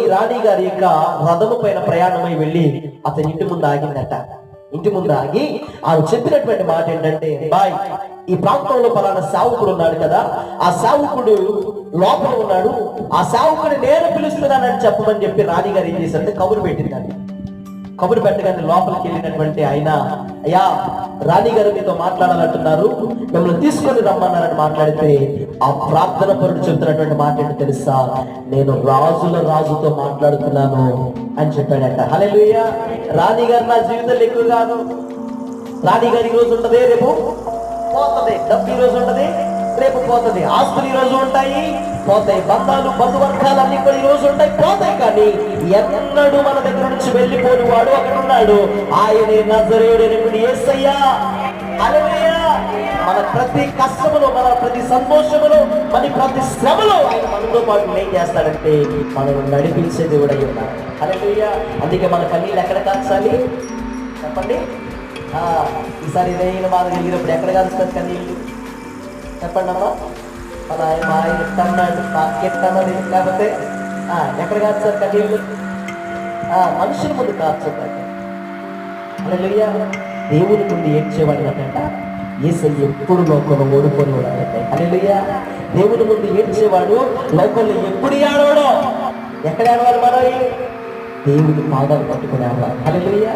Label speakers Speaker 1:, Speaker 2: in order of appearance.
Speaker 1: ఈ రాణి గారి యొక్క రథము పైన ప్రయాణమై వెళ్ళి అతని ఇంటి ముందు ఆగిందట. ఇంటి ముందు ఆగి ఆమె చెప్పినటువంటి మాట ఏంటంటే, బాయ్, ఈ ప్రాంతంలో పలానా సేవకుడు ఉన్నాడు కదా, ఆ సేవకుడు లోపల ఉన్నాడు, ఆ సేవకుడు నేను పిలుస్తున్నానని చెప్పమని చెప్పి రాణి గారు ఏం చేశారంటే కబురు పెట్టిందండి. కబురు పెట్టగానే లోపలికి వెళ్ళినటువంటి ఆయన, అయ్యా రాణి గారు మీతో మాట్లాడాలంటున్నారు, మిమ్మల్ని తీసుకొని రమ్మన్నారని మాట్లాడితే ఆ ప్రార్థన పరుడు చెబుతున్నటువంటి మాట ఏంటో తెలుసా, నేను రాజుల రాజుతో మాట్లాడుతున్నాను అని చెప్పాడట. హల్లెలూయా. రాణి గారు నా జీవితంలో ఎక్కువ కాదు. రాణి గారు ఈ రోజు ఉంటది, రేపు పోతుంది. డబ్బు ఈ రోజు ఉంటది, రేపు పోతుంది. ఆస్తులు ఈ రోజు ఉంటాయి, పోతాయి. బంధాలు బంధువర్గాలు అన్ని కూడా ఈ రోజు ఉంటాయి, పోతాయి. కానీ ఎన్నడూ మన దగ్గర నుంచి వెళ్ళిపోని వాడు అక్కడ ఉన్నాడు. ఆయనే నజరేయుడైనటువంటి యేసయ్య. హల్లెలూయా. మన ప్రతి కష్టములో, మన ప్రతి సంతోషములో, మన ప్రతి శ్రమలో ఆయన మనతో పాటు ఏం చేస్తాడంటే మనల్ని నడిపించే దేవుడు అయి ఉన్నాడు. హల్లెలూయా. అందుకే మన కన్నీళ్ళు ఎక్కడ కాల్చాలి చెప్పండి. ఈసారి ఏదైనా బాధ కలిగినప్పుడు ఎక్కడ కాల్చుతారు కన్నీళ్ళు చెప్పండి అమ్మా. మన మా ఆయన ఎట్టన్నాడు, ఎట్టన్నది, లేకపోతే ఎక్కడ కాల్చారు కన్నీళ్ళు? మనుషుల ముందు కాల్చుతారు. హల్లెలూయా. దేవుని ముందు ఏడ్చేవాడినట యేసయ్య ఎప్పుడు లోకంలో ఓడిపోయి వాడంటే. హల్లెలూయా. దేవుని ముందు ఏడ్చేవాడు లోకంలో ఎప్పుడు ఏడవడో. ఎక్కడ ఏడవాలి? మనం దేవుని పాదాలు పట్టుకుని ఏడవాలి. హల్లెలూయా.